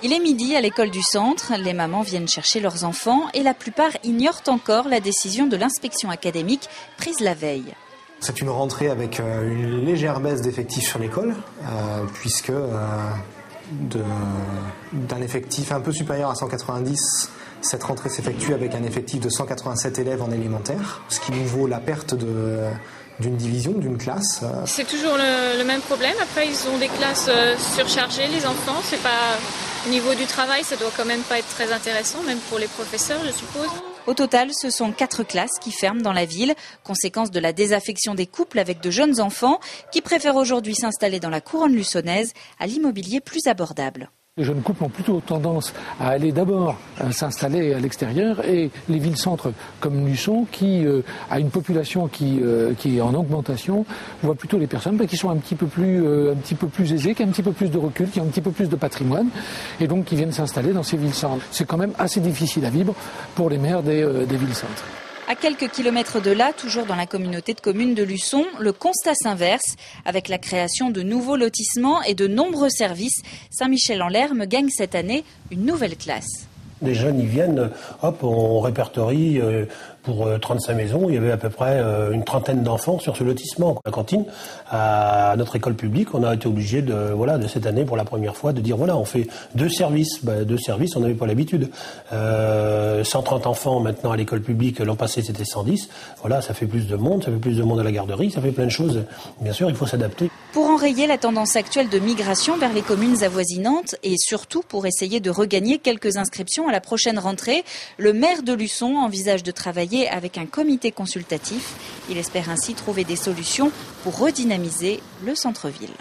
Il est midi à l'école du centre, les mamans viennent chercher leurs enfants et la plupart ignorent encore la décision de l'inspection académique prise la veille. C'est une rentrée avec une légère baisse d'effectifs sur l'école, puisque d'un effectif un peu supérieur à 190, cette rentrée s'effectue avec un effectif de 187 élèves en élémentaire, ce qui nous vaut la perte d'une division, d'une classe. C'est toujours le même problème. Après, ils ont des classes surchargées, les enfants. C'est pas, au niveau du travail, ça doit quand même pas être très intéressant, même pour les professeurs, je suppose. Au total, ce sont 4 classes qui ferment dans la ville, conséquence de la désaffection des couples avec de jeunes enfants qui préfèrent aujourd'hui s'installer dans la couronne luçonnaise à l'immobilier plus abordable. Les jeunes couples ont plutôt tendance à aller d'abord s'installer à l'extérieur et les villes-centres comme Luçon, qui a une population qui est en augmentation, voient plutôt les personnes qui sont un petit peu plus aisées, qui ont un petit peu plus de recul, qui ont un petit peu plus de patrimoine et donc qui viennent s'installer dans ces villes-centres. C'est quand même assez difficile à vivre pour les maires des villes-centres. À quelques kilomètres de là, toujours dans la communauté de communes de Luçon, le constat s'inverse. Avec la création de nouveaux lotissements et de nombreux services, Saint-Michel-en-Lerme gagne cette année une nouvelle classe. Les jeunes, ils viennent, hop, on répertorie pour 35 maisons. Il y avait à peu près une trentaine d'enfants sur ce lotissement. La cantine, à notre école publique, on a été obligé de cette année, pour la première fois, de dire voilà, on fait 2 services. 2 services, on n'avait pas l'habitude. 130 enfants maintenant à l'école publique, l'an passé c'était 110. Voilà, ça fait plus de monde, ça fait plus de monde à la garderie, ça fait plein de choses. Bien sûr, il faut s'adapter. Pour enrayer la tendance actuelle de migration vers les communes avoisinantes et surtout pour essayer de regagner quelques inscriptions à la prochaine rentrée, le maire de Luçon envisage de travailler avec un comité consultatif. Il espère ainsi trouver des solutions pour redynamiser le centre-ville.